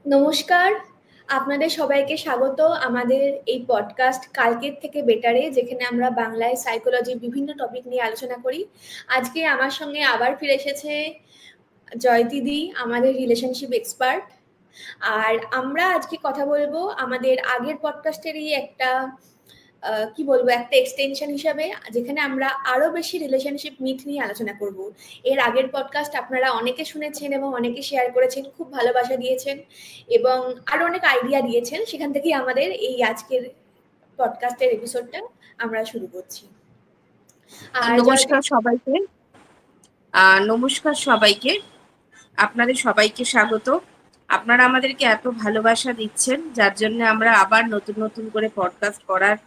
নমস্কার, আপনাদের সবাইকে স্বাগত আমাদের এই পডকাস্ট কালকের থেকে বেটারে, যেখানে আমরা বাংলায় সাইকোলজির বিভিন্ন টপিক নিয়ে আলোচনা করি। আজকে আমার সঙ্গে আবার ফিরে এসেছে জয়দিদি, আমাদের রিলেশনশিপ এক্সপার্ট। আর আমরা আজকে কথা বলবো আমাদের আগের পডকাস্টেরই একটা কি বলবো, একটা এক্সটেনশন হিসাবে, যেখানে আমরা আরো বেশি রিলেশনশিপ মিথ নিয়ে আলোচনা করব। এর আগের পডকাস্ট আপনারা অনেকে শুনেছেন এবং অনেকে শেয়ার করেছেন, খুব ভালোবাসা দিয়েছেন এবং আরো অনেক আইডিয়া দিয়েছেন। সেখান থেকেই আমাদের এই আজকের পডকাস্টের এপিসোডটা আমরা শুরু করছি। আর নমস্কার সবাইকে। নমস্কার সবাইকে, আপনাদের সবাইকে স্বাগত। আপনারা আমাদেরকে এত ভালোবাসা দিচ্ছেন, যার জন্য আমরা আবার নতুন নতুন করে পডকাস্ট করার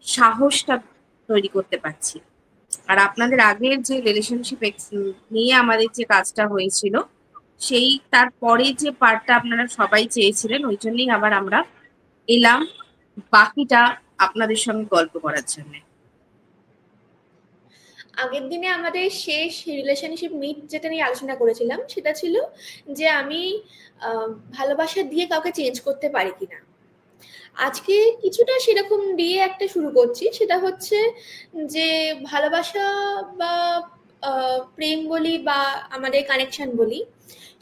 সাহসটা তৈরি করতে পারছি। আর আপনাদের আগের যে রিলেশনশিপ নিয়ে আমাদের যে কাজটা হয়েছিল, সেই তারপরে যে পার্টটা আপনারা সবাই চেয়েছিলেন, ওই জন্যই আবার আমরা এলাম বাকিটা আপনাদের সঙ্গে গল্প করার জন্য। আগের দিনে আমাদের শেষ রিলেশনশিপ মিট যেটা নিয়ে আলোচনা করেছিলাম, সেটা ছিল যে আমি ভালোবাসা দিয়ে কাউকে চেঞ্জ করতে পারি কিনা। আজকে কিছুটা সেরকম দিয়ে একটা শুরু করছি, সেটা হচ্ছে যে ভালোবাসা বা প্রেম বলি বা আমাদের কানেকশন বলি,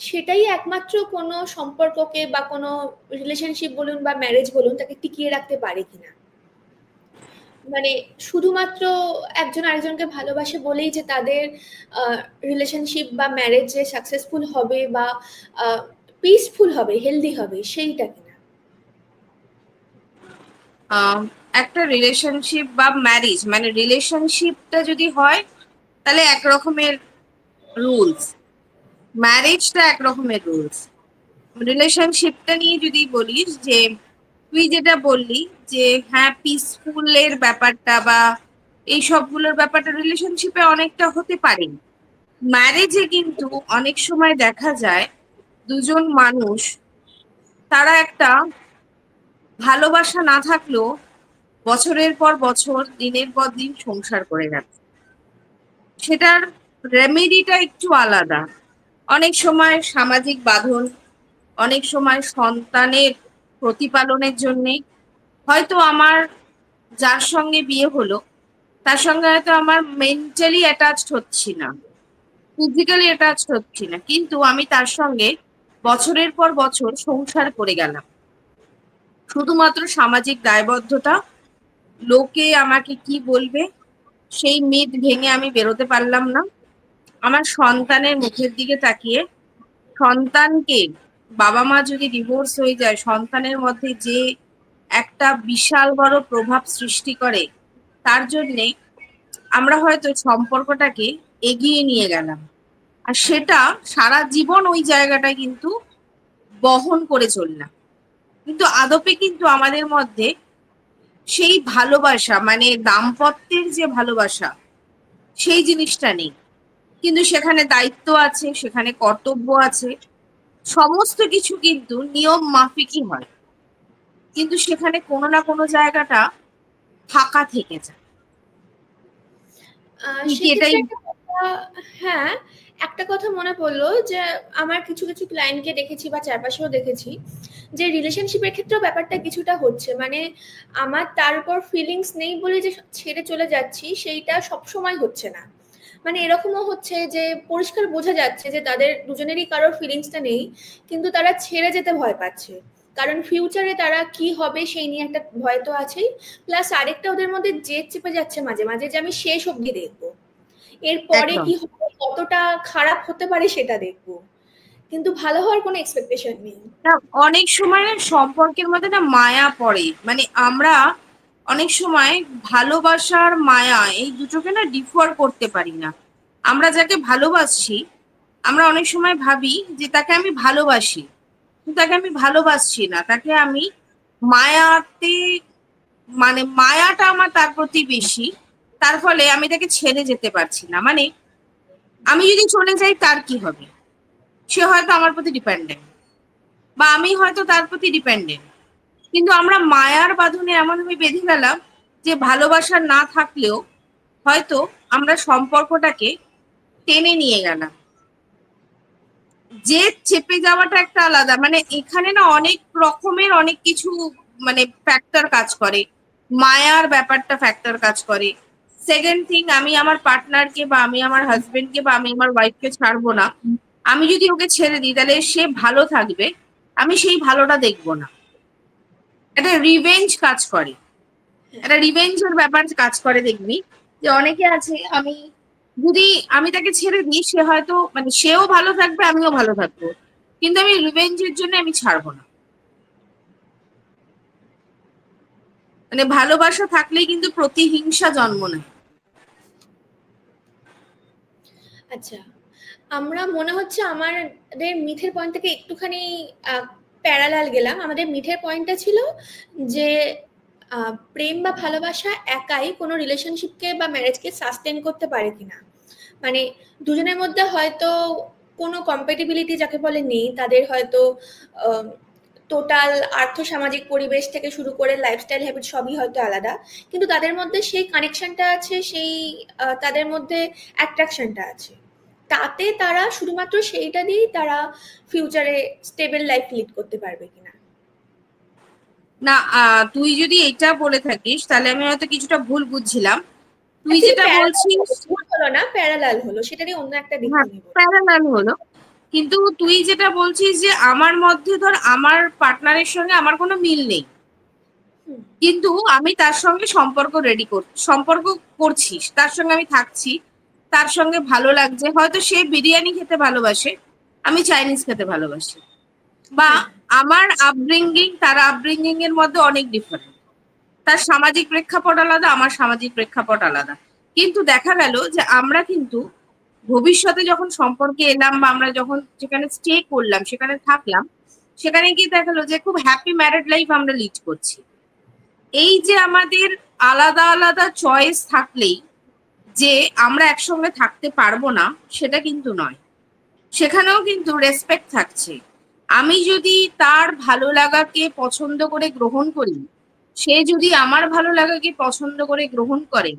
সেটাই একমাত্র কোনো সম্পর্ককে বা কোনো রিলেশনশিপ বলুন বা ম্যারেজ বলুন, তাকে টিকিয়ে রাখতে পারে কিনা। মানে শুধুমাত্র একজন আরেকজনকে ভালোবাসে বলেই যে তাদের রিলেশনশিপ বা ম্যারেজ যে সাকসেসফুল হবে বা পিসফুল হবে, হেলদি হবে, সেইটা কিনা। একটা রিলেশনশিপ বা ম্যারেজ, মানে রিলেশনশিপটা যদি হয় তাহলে একরকমের রুলস, ম্যারেজটা একরকমের রুলস। রিলেশনশিপটা নিয়ে যদি বলিস, যে তুই যেটা বললি যে হ্যাঁ পিসফুলের ব্যাপারটা বা এই সবগুলোর ব্যাপারটা রিলেশনশিপে অনেকটা হতে পারে। ম্যারেজে কিন্তু অনেক সময় দেখা যায় দুজন মানুষ, তারা একটা ভালোবাসা না থাকলেও বছরের পর বছর দিনের পর দিন সংসার করে যাচ্ছে। সেটার রেমেডিটা একটু আলাদা। অনেক সময় সামাজিক বাঁধন, অনেক সময় সন্তানের প্রতিপালনের জন্যে। হয়তো আমার যার সঙ্গে বিয়ে হলো, তার সঙ্গে হয়তো আমার মেন্টালি অ্যাটাচড হচ্ছি না, ফিজিক্যালি অ্যাটাচড হচ্ছি না, কিন্তু আমি তার সঙ্গে বছরের পর বছর সংসার করে গেলাম। শুধুমাত্র সামাজিক দায়বদ্ধতা, লোকে আমাকে কি বলবে, সেই মিথ ভেঙে আমি বেরোতে পারলাম না। আমার সন্তানের মুখের দিকে তাকিয়ে, সন্তানকে, বাবা মা যদি ডিভোর্স হয়ে যায়, সন্তানের মধ্যে যে একটা বিশাল বড় প্রভাব সৃষ্টি করে, তার জন্যে আমরা হয়তো সম্পর্কটাকে এগিয়ে নিয়ে গেলাম। আর সেটা সারা জীবন ওই জায়গাটা কিন্তু বহন করে চললাম, কিন্তু আদপে কিন্তু আমাদের মধ্যে সেই ভালোবাসা, মানে দাম্পত্যের যে ভালোবাসা, সেই জিনিসটা নেই। কিন্তু সেখানে দায়িত্ব আছে, সেখানে কর্তব্য আছে, সমস্ত কিছু কিন্তু নিয়ম মাফিকই হয়, কিন্তু সেখানে কোনো না কোনো জায়গাটা ফাঁকা থেকে যায়। তুই কি এটাই? সেক্ষেত্রে একটা কথা, হ্যাঁ, একটা কথা মনে পড়লো যে আমার কিছু কিছু ক্লায়েন্টকে দেখেছি বা চারপাশেও দেখেছি যে রিলেশনশিপের ক্ষেত্রেও ব্যাপারটা কিছুটা হচ্ছে, মানে আমার তার উপর ফিলিংস নেই বলে যে ছেড়ে চলে যাচ্ছি, সেইটা সব সময় হচ্ছে না। মানে এরকমও হচ্ছে যে পরিষ্কার বোঝা যাচ্ছে যে তাদের দুজনেরই কারোর ফিলিংসটা নেই, কিন্তু তারা ছেড়ে যেতে ভয় পাচ্ছে, কারণ ফিউচারে তারা কি হবে সেই নিয়ে একটা ভয় তো আছেই। প্লাস আরেকটা, ওদের মধ্যে জেদ চেপে যাচ্ছে মাঝে মাঝে যে আমি শেষ অবধি দেখবো, এরপরে একদম কি হবে, কতটা খারাপ হতে পারে সেটা দেখবো, কিন্তু ভালো হওয়ার কোনো এক্সপেকটেশন নেই। না, অনেক সময় না সম্পর্কের মধ্যে না মায়া পড়ে, মানে আমরা অনেক সময় ভালোবাসার মায়া এই দুটোকে না ডিফার করতে পারি না। আমরা যাকে ভালোবাসছি, আমরা অনেক সময় ভাবি যে তাকে আমি ভালোবাসি, কিন্তু তাকে আমি ভালোবাসছি না, তাকে আমি মায়াতে, মানে মায়াটা আমার তার প্রতি বেশি, তার ফলে আমি তাকে ছেড়ে যেতে পারছি না। মানে আমি যদি চলে যাই তার কি হবে, সে হয়তো আমার প্রতি ডিপেন্ডেন্ট, বা আমি হয়তো তার প্রতি ডিপেন্ডেন্ট, কিন্তু আমরা মায়ার বাঁধনে এমনভাবে বেঁধে গেলাম যে ভালোবাসা না থাকলেও হয়তো আমরা সম্পর্কটাকে টেনে নিয়ে গেলাম। যে চেপে যাওয়াটা একটা আলাদা, মানে এখানে না অনেক রকমের অনেক কিছু মানে ফ্যাক্টর কাজ করে, মায়ার ব্যাপারটা ফ্যাক্টর কাজ করে। সেকেন্ড থিং, আমি আমার পার্টনারকে বা আমি আমার হাজবেন্ডকে বা আমি আমার ওয়াইফকে ছাড়বো না। আমি যদি ওকে ছেড়ে দিই তাহলে সে ভালো থাকবে, আমি সেই ভালোটা দেখবো না। একটা রিভেঞ্জ কাজ করে, একটা রিভেঞ্জের ব্যাপার কাজ করে। দেখবি যে অনেকে আছে, আমি যদি আমি তাকে ছেড়ে দিই, সে হয়তো মানে সেও ভালো থাকবে, আমিও ভালো থাকবো, কিন্তু আমি রিভেঞ্জের জন্য আমি ছাড়বো না। মানে ভালোবাসা থাকলেই কিন্তু প্রতিহিংসা জন্ম নেয়। আচ্ছা, আমরা মনে হচ্ছে আমাদের মিথের পয়েন্ট থেকে একটুখানি প্যারালাল গেলাম। আমাদের মিথের পয়েন্টটা ছিল যে প্রেম বা ভালোবাসা একাই কোনো রিলেশনশিপকে বা ম্যারেজকে সাস্টেন করতে পারে কিনা, মানে দুজনের মধ্যে হয়তো কোনো কম্প্যাটিবিলিটি যাকে বলে নেই, তাদের হয়তো টোটাল আর্থসামাজিক পরিবেশ থেকে শুরু করে লাইফস্টাইল হ্যাবিট সবই হয়তো আলাদা, কিন্তু তাদের মধ্যে সেই কানেকশনটা আছে, সেই তাদের মধ্যে অ্যাট্রাকশনটা আছে, তাতে তারা শুধুমাত্র সেইটা দিয়েই তারা ফিউচারে স্টেবল লাইফ লিড করতে পারবে কিনা। না, তুই যদি এটা বলে থাকিস তাহলে আমি হয়তো কিছুটা ভুল বুঝছিলাম। তুই Actually, যেটা বলছিস, ভুল হলো না, প্যারালাল হলো, সেটারই অন্য একটা দিক হ্যাঁ নিয়ে বলো। প্যারালাল হলো, কিন্তু তুই যেটা বলছিস যে আমার মধ্যে ধর আমার পার্টনারের সঙ্গে আমার কোনো মিল নেই, হুম, কিন্তু আমি তার সঙ্গে সম্পর্ক করছি, তার সঙ্গে আমি থাকছি, তার সঙ্গে ভালো লাগছে, হয়তো সে বিরিয়ানি খেতে ভালোবাসে, আমি চাইনিজ খেতে ভালোবাসি, বা হ্যাঁ, আমার আপব্রিঙ্গিং তার আপব্রিঙ্গিং এর মধ্যে অনেক ডিফারেন্ট, তার সামাজিক প্রেক্ষাপট আলাদা, আমার সামাজিক প্রেক্ষাপট আলাদা, কিন্তু দেখা গেল যে আমরা কিন্তু ভবিষ্যতে যখন সম্পর্কে এলাম বা আমরা যখন যেখানে স্টে করলাম, সেখানে থাকলাম, সেখানে গিয়ে দেখালো যে খুব হ্যাপি ম্যারেড লাইফ আমরা লিড করছি। এই যে আমাদের আলাদা আলাদা চয়েস থাকলেই যে আমরা একসঙ্গে থাকতে পারবো না, সেটা কিন্তু নয়। সেখানেও কিন্তু রেসপেক্ট থাকছে। আমি যদি তার ভালো লাগাকে পছন্দ করে গ্রহণ করি, সে যদি আমার ভালো লাগাকে পছন্দ করে গ্রহণ করে,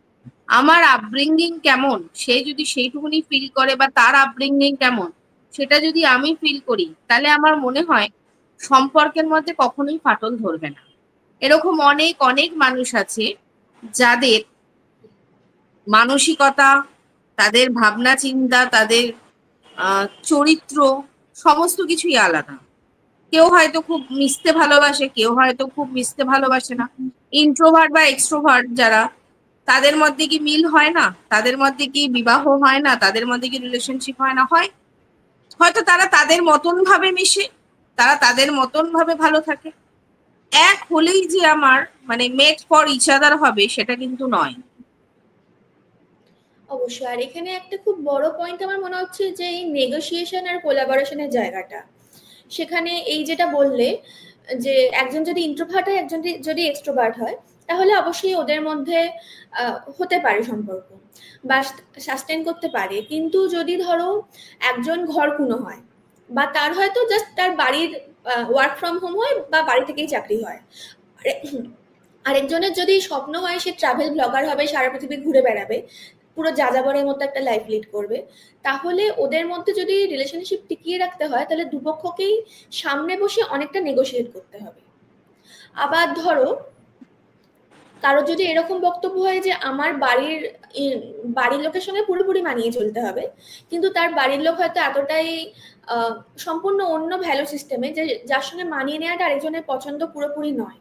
আমার আপব্রিঙ্গিং কেমন সে যদি সেইটুকুনি ফিল করে, বা তার আপব্রিঙ্গিং কেমন সেটা যদি আমি ফিল করি, তাহলে আমার মনে হয় সম্পর্কের মধ্যে কখনোই ফাটল ধরবে না। এরকম অনেক অনেক মানুষ আছে যাদের মানসিকতা, তাদের ভাবনা চিন্তা, তাদের চরিত্র, সমস্ত কিছুই আলাদা। কেউ হয়তো খুব মিশতে ভালোবাসে, কেউ হয়তো খুব মিশতে ভালোবাসে না। ইন্ট্রোভার্ট বা এক্সট্রোভার্ট যারা, তাদের মধ্যে কি মিল হয় না? তাদের মধ্যে কি বিবাহ হয় না? তাদের মধ্যে কি রিলেশনশিপ হয় না? হয়। হয়তো তারা তাদের মতন ভাবে মিশে, তারা তাদের মতন ভাবে ভালো থাকে। এক হলেই যে আমার মানে মেড ফর ইচ আদার হবে, সেটা কিন্তু নয়। অবশ্যই। আর এখানে একটা খুব বড় পয়েন্ট আমার মনে হচ্ছে যে এই নেগোসিয়েশন আর কোলাবোরেশনের জায়গাটা, সেখানে এই যেটা বললে যে একজন যদি ইন্ট্রোভার্ট হয়, একজন যদি এক্সট্রোভার্ট হয়, তাহলে অবশ্যই ওদের মধ্যে হতে পারে সম্পর্ক বা সাস্টেন করতে পারে, কিন্তু যদি ধরো একজন ঘরকুনো হয় বা তার হয়তো জাস্ট তার বাড়ির ওয়ার্ক ফ্রম হোম হয় বা বাড়ি থেকেই চাকরি হয়, আরেকজনের যদি স্বপ্ন হয় সে ট্রাভেল ব্লগার হবে, সারা পৃথিবী ঘুরে বেড়াবে, পুরো যাযাবরের মতো একটা লাইফ লিড করবে, তাহলে ওদের মধ্যে যদি রিলেশনশিপ টিকিয়ে রাখতে হয় তাহলে দুপক্ষকেই সামনে বসে অনেকটা নেগোশিয়েট করতে হবে। আবার ধরো কারোর যদি এরকম বক্তব্য হয় যে আমার বাড়ির লোকের সঙ্গে পুরোপুরি মানিয়ে চলতে হবে, কিন্তু তার বাড়ির লোক হয়তো এতটাই সম্পূর্ণ অন্য ভ্যালু সিস্টেমে যে যার সঙ্গে মানিয়ে নেওয়াটা আরেকজনের পছন্দ পুরোপুরি নয়,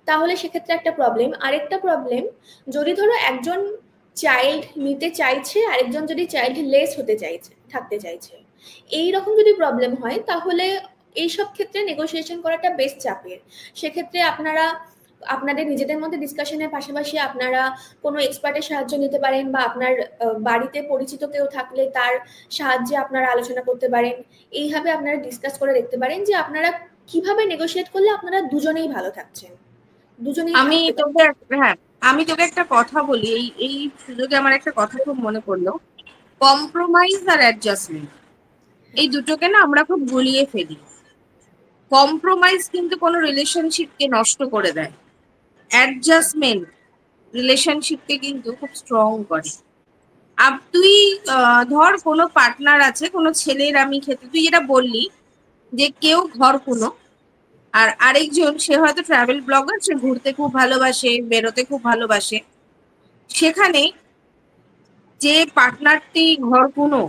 তাহলে সেক্ষেত্রে একটা প্রবলেম। আরেকটা প্রবলেম, যদি ধরো একজন চাইল্ড নিতে চাইছে, আরেকজন যদি চাইল্ড লেস হতে চাইছে, থাকতে চাইছে, এই রকম যদি প্রবলেম হয় তাহলে এইসব ক্ষেত্রে নেগোসিয়েশন করাটা বেশ চাপের। সেক্ষেত্রে আপনারা আপনাদের নিজেদের মধ্যে ডিসকাশনের পাশাপাশি আপনারা কোনো এক্সপার্টের সাহায্য নিতে পারেন, বা আপনার বাড়িতে পরিচিত কেউ থাকলে তার সাহায্যে আপনারা আলোচনা করতে পারেন। এইভাবে আপনারা ডিসকাস করে দেখতে পারেন যে আপনারা কিভাবে নেগোশিয়েট করলে আপনারা দুজনেই ভালো থাকছেন, দুজনেই আমি থাকতে পারে। তোকে হ্যাঁ, আমি তোকে একটা কথা বলি, এই সুযোগে আমার একটা কথা খুব মনে পড়লো। কম্প্রোমাইজ আর অ্যাডজাস্টমেন্ট, এই দুটোকে না আমরা খুব গুলিয়ে ফেলি। কম্প্রোমাইজ কিন্তু কোনো রিলেশনশিপকে নষ্ট করে দেয়, অ্যাডজাস্টমেন্ট রিলেশনশিপকে কিন্তু খুব স্ট্রং করে। তুই ধর কোনো পার্টনার আছে, কোনো ছেলের আমি ক্ষেত্রে তুই যেটা বললি যে কেউ ঘর কোনো, আর আরেকজন সে হয়তো ট্রাভেল ব্লগার, সে ঘুরতে খুব ভালোবাসে, বেরোতে খুব ভালোবাসে, সেখানে যে পার্টনারটি ঘর কোনো,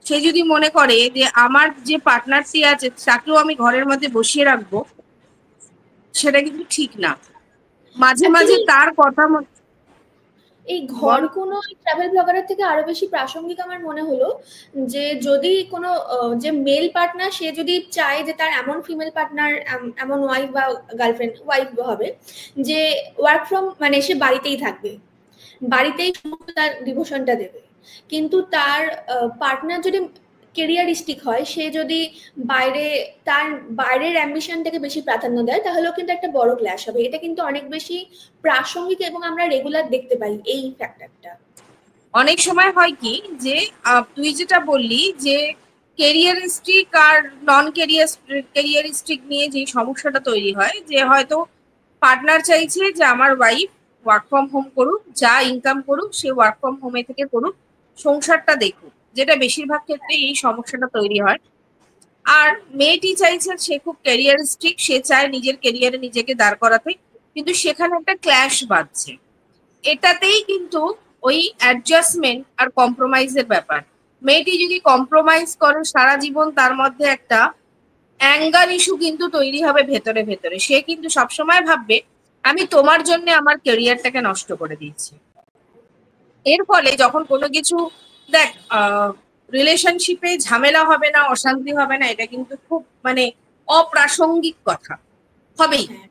সে যদি মনে করে যে আমার যে পার্টনারটি আছে তাকেও আমি ঘরের মধ্যে বসিয়ে রাখবো, সেটা কিন্তু ঠিক না। মাঝে মাঝে অ্যাকচুয়ালি তার কথা এই ঘর বল। কোনো ট্রাভেল ব্লগারের থেকে আরো বেশি প্রাসঙ্গিক আমার মনে হলো যে যদি কোনো যে মেল পার্টনার সে যদি চায় যে তার এমন ফিমেল পার্টনার, এমন ওয়াইফ বা গার্লফ্রেন্ড, ওয়াইফ হবে যে ওয়ার্ক ফ্রম, মানে সে বাড়িতেই থাকবে, বাড়িতেই সমস্ত তার ডিভোশনটা দেবে, কিন্তু তার পার্টনার যদি কেরিয়ারিস্টিক হয়, সে যদি বাইরে তার বাইরের অ্যাম্বিশনটাকে বেশি প্রাধান্য দেয়, তাহলেও কিন্তু একটা বড় ক্ল্যাশ হবে। এটা কিন্তু অনেক বেশি প্রাসঙ্গিক এবং আমরা রেগুলার দেখতে পাই এই ফ্যাক্টরটা। অনেক সময় হয় কি যে তুই যেটা বললি যে কেরিয়ারিস্টিক আর নন কেরিয়ারিস্টিক নিয়ে যে সমস্যাটা তৈরি হয়, যে হয়তো পার্টনার চাইছে যে আমার ওয়াইফ ওয়ার্ক ফ্রম হোম করুক, যা ইনকাম করুক সে ওয়ার্ক ফ্রম হোমে থেকে করুক, সংসারটা দেখুক, যেটা বেশিরভাগ ক্ষেত্রে এই সমস্যাটা তৈরি হয়। আর মেয়েটি চাইছে, সে খুব ক্যারিয়ারিস্টিক, সে চায় নিজের ক্যারিয়ারে নিজেকে দাঁড় করাতে, কিন্তু সেখানে একটা ক্ল্যাশ বাজছে। এটাতেই কিন্তু ওই অ্যাডজাস্টমেন্ট আর কম্প্রোমাইজের ব্যাপার। মেয়েটি যদি কম্প্রোমাইজ করে সারা জীবন তার মধ্যে একটা অ্যাঙ্গার ইস্যু কিন্তু তৈরি হবে ভেতরে ভেতরে। সে কিন্তু সবসময় ভাববে আমি তোমার জন্য আমার ক্যারিয়ারটাকে নষ্ট করে দিচ্ছি। এর ফলে যখন কোনো কিছু, দেখ, রিলেশনশিপে ঝামেলা হবে না, অশান্তি হবে না, এটা কিন্তু খুব মানে অপ্রাসঙ্গিক কথা হবেই। হ্যাঁ,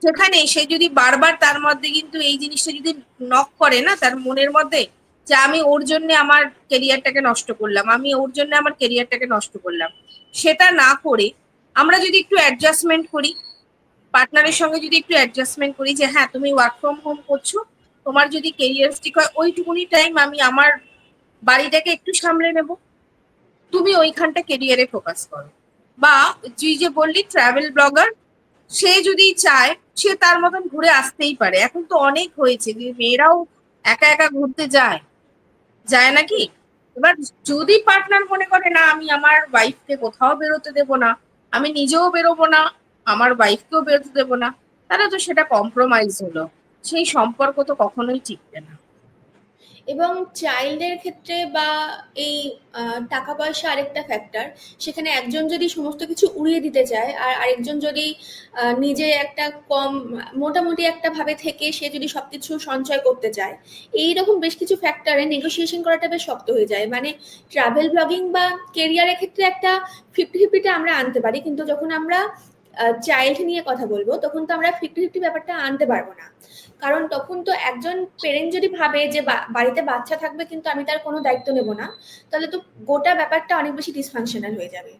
সেখানে সে যদি বারবার তার মধ্যে কিন্তু এই জিনিসটা যদি নক করে না তার মনের মধ্যে, যে আমি ওর জন্য আমার কেরিয়ারটাকে নষ্ট করলাম, আমি ওর জন্য আমার কেরিয়ারটাকে নষ্ট করলাম, সেটা না করে আমরা যদি একটু অ্যাডজাস্টমেন্ট করি, পার্টনারের সঙ্গে যদি একটু অ্যাডজাস্টমেন্ট করি যে হ্যাঁ তুমি ওয়ার্ক ফ্রম হোম করছো, তোমার যদি কেরিয়ারিস্টিক হয় ওইটুকুনি টাইম আমি আমার বাড়িটাকে একটু সামলে নেব, তুমি ওইখানটা কেরিয়ারে ফোকাস করো। বা তুই যে বললি ট্রাভেল ব্লগার, সে যদি চায় সে তার মতন ঘুরে আসতেই পারে। এখন তো অনেক হয়েছে যে মেয়েরাও একা একা ঘুরতে যায়, যায় নাকি? এবার যদি পার্টনার মনে করে না আমি আমার ওয়াইফকে কোথাও বেরোতে দেবো না, আমি নিজেও বেরোবো না, আমার ওয়াইফকেও বেরোতে দেবো না, তাহলে তো সেটা কম্প্রোমাইজ হলো, সেই সম্পর্ক তো কখনোই টিকবে না। এবং চাইল্ডের ক্ষেত্রে বা এই টাকা পয়সা আরেকটা ফ্যাক্টর। সেখানে একজন যদি সমস্ত কিছু উড়িয়ে দিতে চায় আর আরেকজন যদি নিজে একটা কম মোটামুটি একটা ভাবে থেকে সে যদি সবকিছু সঞ্চয় করতে চায়, এইরকম বেশ কিছু ফ্যাক্টরে নেগোসিয়েশন করাটা বেশ শক্ত হয়ে যায়। মানে ট্রাভেল ব্লগিং বা কেরিয়ারের ক্ষেত্রে একটা 50-50টা আমরা আনতে পারি, কিন্তু যখন আমরা চাইল্ড নিয়ে কথা বলবো তখন তো আমরা 50-50 ব্যাপারটা আনতে পারবো না। কারণ তখন তো একজন পেরেন্ট যদি ভাবে যে বাড়িতে বাচ্চা থাকবে কিন্তু আমি তার কোনো দায়িত্ব নেব না, তাহলে তো গোটা ব্যাপারটা অনেক বেশি ডিসফাংশনাল হয়ে যাবে।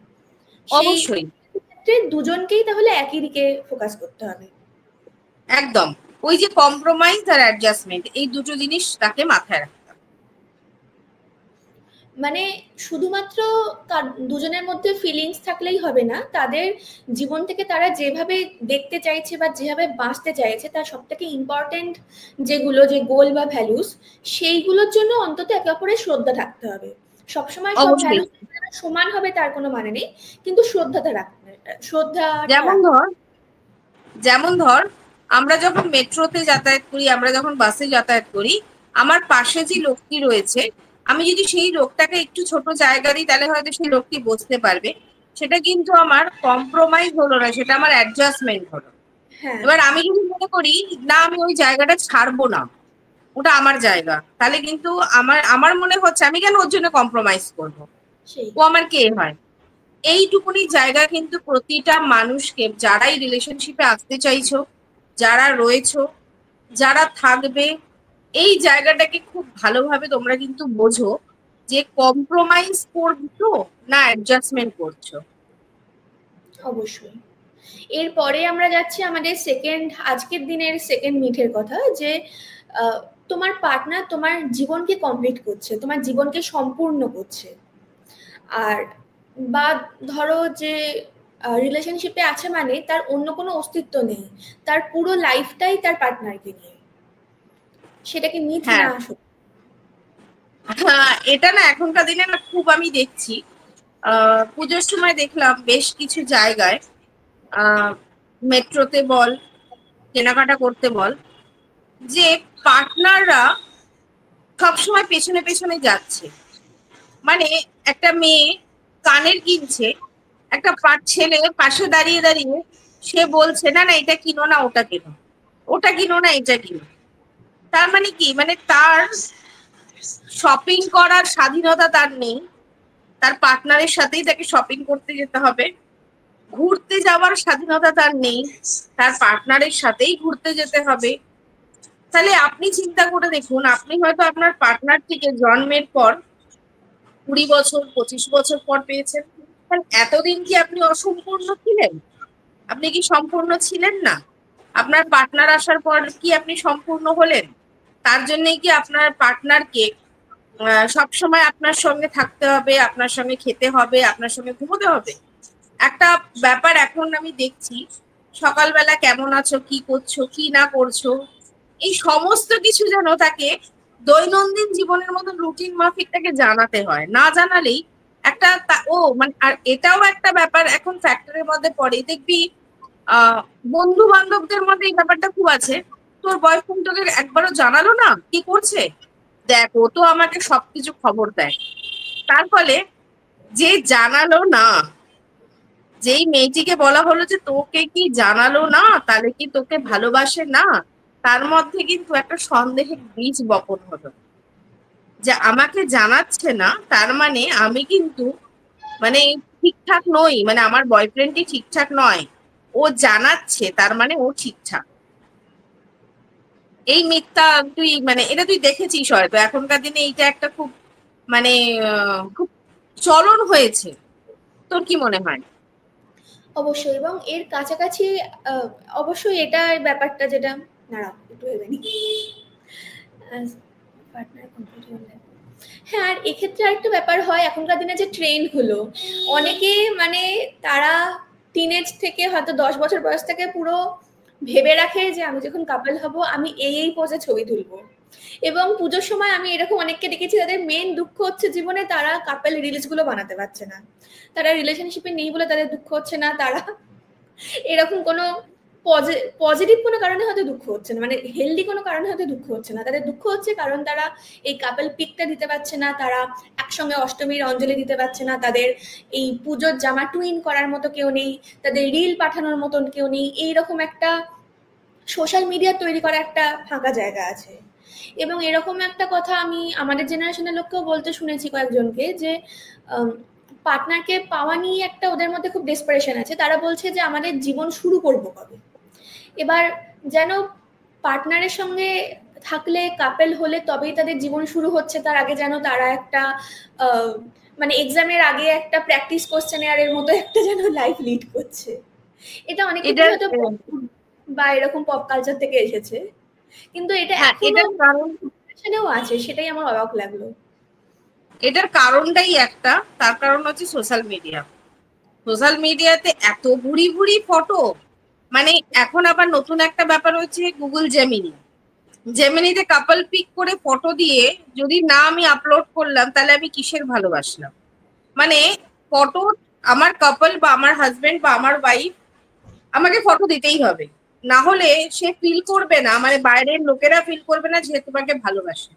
সেই অবশ্যই। ক্ষেত্রে দুজনকেই তাহলে একই দিকে ফোকাস করতে হবে। একদম। ওই যে কম্প্রোমাইজ আর অ্যাডজাস্টমেন্ট, এই দুটো জিনিস তাকে মাথায় রাখতে হবে। মানে শুধুমাত্র দুজনের মধ্যে ফিলিংস থাকলেই হবে না, তাদের জীবন থেকে তারা যেভাবে দেখতে চাইছে বা যেভাবে বাঁচতে চাইছে তার সব থেকে ইম্পর্টেন্ট যেগুলো, যে গোল বা ভ্যালুস, সেইগুলোর জন্য অন্তত একে অপরের শ্রদ্ধা থাকতে হবে। সবসময় সব অবশ্যই। ভ্যালুস সমান হবে তার কোনো মানে নেই, কিন্তু শ্রদ্ধাটা রাখতে, শ্রদ্ধাটা যেমন ধর, যেমন ধর আমরা যখন মেট্রোতে যাতায়াত করি, আমরা যখন বাসে যাতায়াত করি, আমার পাশে যে লোকটি রয়েছে, আমি যদি সেই লোকটাকে একটু ছোট জায়গা দিই তাহলে হয়তো সেই লোকটি বসতে পারবে। সেটা কিন্তু আমার কম্প্রোমাইজ হলো না, সেটা আমার অ্যাডজাস্টমেন্ট হলো। হ্যাঁ, এবার আমি যদি মনে করি না আমি ওই জায়গাটা ছাড়বো না, ওটা আমার জায়গা, তাহলে কিন্তু আমার আমার মনে হচ্ছে আমি কেন ওর জন্য কম্প্রোমাইজ করব, সেই ও আমার কে হয়। এইটুকুনি জায়গা কিন্তু প্রতিটা মানুষকে, যারাই রিলেশনশিপে আসতে চাইছো, যারা রয়েছো, যারা থাকবে, এই জায়গাটাকে খুব ভালোভাবে তোমরা কিন্তু বোঝো যে কম্প্রোমাইজ করছো না অ্যাডজাস্টমেন্ট করছো। অবশ্যই। এরপরে আমরা যাচ্ছি আমাদের আজকের দিনের সেকেন্ড মিথের কথা, যে আহ, তোমার পার্টনার তোমার জীবনকে কমপ্লিট করছে, তোমার জীবনকে সম্পূর্ণ করছে। আর বা ধরো যে রিলেশনশিপে আছে মানে তার অন্য কোনো অস্তিত্ব নেই, তার পুরো লাইফটাই তার পার্টনারকে নিয়ে। সেটাকে মিথ না হ্যাঁ, আসলে। হ্যাঁ, এটা না এখনকার দিনে না খুব আমি দেখছি। পুজোর সময় দেখলাম বেশ কিছু জায়গায়, মেট্রোতে বল, কেনাকাটা করতে বল, যে পার্টনাররা সবসময় পেছনে পেছনে যাচ্ছে। মানে একটা মেয়ে কানের কিনছে, একটা ছেলে পাশে দাঁড়িয়ে দাঁড়িয়ে সে বলছে না না এটা কিনো না ওটা কিনো, ওটা কিনো না এটা কিনো। তার মানে কি, মানে তার শপিং করার স্বাধীনতা তার নেই, তার পার্টনারের সাথেই তাকে শপিং করতে যেতে হবে। ঘুরতে যাওয়ার স্বাধীনতা তার নেই, তার পার্টনারের সাথেই ঘুরতে যেতে হবে। তাহলে আপনি চিন্তা করে দেখুন, আপনি হয়তো আপনার পার্টনার থেকে জন্মের পর 20 বছর 25 বছর পর পেয়েছেন, এতদিন কি আপনি অসম্পূর্ণ ছিলেন? আপনি কি সম্পূর্ণ ছিলেন না? আপনার পার্টনার আসার পর কি আপনি সম্পূর্ণ হলেন? তার জন্যই কি আপনার পার্টনারকে সব সময় আপনার সঙ্গে থাকতে হবে, আপনার সঙ্গে খেতে হবে, আপনার সঙ্গে ঘুমোতে হবে? একটা ব্যাপার এখন আমি দেখছি, সকালবেলা কেমন আছো, কি করছো, কি না করছো, এই সমস্ত কিছু যেন তাকে দৈনন্দিন জীবনের মতো রুটিন মাফিক তাকে জানাতে হয়। না জানালেই একটা ও মানে, আর এটাও একটা ব্যাপার এখন ফ্যাক্টরের মধ্যে পড়ে দেখবি, আহ বন্ধু বান্ধবদের মধ্যে এই ব্যাপারটা খুব আছে। তোর বয়ফ্রেন্ড তোকে একবারও জানালো না কি করছে, দেখ ও তো আমাকে সবকিছু খবর দেয়। তার ফলে যে জানালো না, যেই মেয়েটিকে বলা হলো যে তোকে কি জানালো না, তাহলে কি তোকে ভালোবাসে না, তার মধ্যে কিন্তু একটা সন্দেহের বীজ বপন হলো, যে আমাকে জানাচ্ছে না তার মানে আমি কিন্তু মানে ঠিকঠাক নই, মানে আমার বয়ফ্রেন্ডই ঠিকঠাক নয়, ও জানাচ্ছে তার মানে ও ঠিকঠাক। এই মিথ্যা তুই মানে এটা তুই দেখেছিস হয়তো, এখনকার দিনে এইটা একটা খুব মানে খুব চলন হয়েছে। তোর কি মনে হয়? অবশ্যই, এবং এর কাছাকাছি আহ, অবশ্যই এটা ব্যাপারটা যেটা, দাঁড়াও একটু ভেবে নি। পার্টনার কমপ্লিট হলে, হ্যাঁ, আর এক্ষেত্রে আরেকটা ব্যাপার হয় এখনকার দিনে যে ট্রেন্ড হলো, অনেকে মানে তারা টিনেজ থেকে হয়তো 10 বছর বয়স থেকে পুরো ভেবে রাখে যে আমি যখন কাপল হব আমি এই পোজে ছবি তুলবো। এবং পুজোর সময় আমি এরকম অনেককে দেখেছি যাদের মেন দুঃখ হচ্ছে জীবনে তারা কাপল রিলস গুলো বানাতে পারছে না, তারা রিলেশনশিপে নেই বলে তাদের দুঃখ হচ্ছে না, তারা এরকম কোনো পজিটিভ কোনো কারণে হয়তো দুঃখ হচ্ছে না, মানে হেলদি কোনো কারণে হয়তো দুঃখ হচ্ছে না, তাদের দুঃখ হচ্ছে কারণ তারা এই কাপল পিকটা দিতে পারছে না, তারা একসঙ্গে অষ্টমীর অঞ্জলি দিতে পারছে না, তাদের এই পুজোর জামা টুইন করার মতো কেউ নেই, তাদের রিল পাঠানোর মতন কেউ নেই, এইরকম একটা সোশ্যাল মিডিয়া তৈরি করা একটা ফাঁকা জায়গা আছে। এবং এরকম একটা কথা আমি আমাদের জেনারেশনের লোককেও বলতে শুনেছি কয়েকজনকে, যে পার্টনারকে পাওয়া নিয়ে একটা ওদের মধ্যে খুব ডেসপারেশন আছে, তারা বলছে যে আমাদের জীবন শুরু করব কবে। এবার যেন পার্টনারের সঙ্গে থাকলে কাপেল হলে তবেই তাদের জীবন শুরু হচ্ছে, তার আগে যেন তারা একটা মানে এক্সামের আগে একটা প্র্যাকটিস কোশ্চেনের মতো একটা যেন লাইফ লিড করছে। এটা অনেক এটা ক্ষেত্রে হয়তো বা এরকম পপ কালচার থেকে এসেছে, কিন্তু এটা হ্যাঁ, এখনো এটার কারণ, আছে, সেটাই আমার অবাক লাগলো। এটার কারণটাই একটা, তার কারণ হচ্ছে সোশ্যাল মিডিয়া। সোশ্যাল মিডিয়াতে এত ভুরি ভুরি ফটো, মানে এখন আবার নতুন একটা ব্যাপার হচ্ছে গুগল জেমিনি, জেমিনিতে কাপল পিক করে ফটো দিয়ে যদি না আমি আপলোড করলাম তাহলে আমি কিসের ভালোবাসলাম? মানে ফটো, আমার কাপল বা আমার হাজবেন্ড বা আমার ওয়াইফ আমাকে ফটো দিতেই হবে, না হলে সে ফিল করবে না, মানে বাইরের লোকেরা ফিল করবে না যে তোমাকে ভালোবাসে।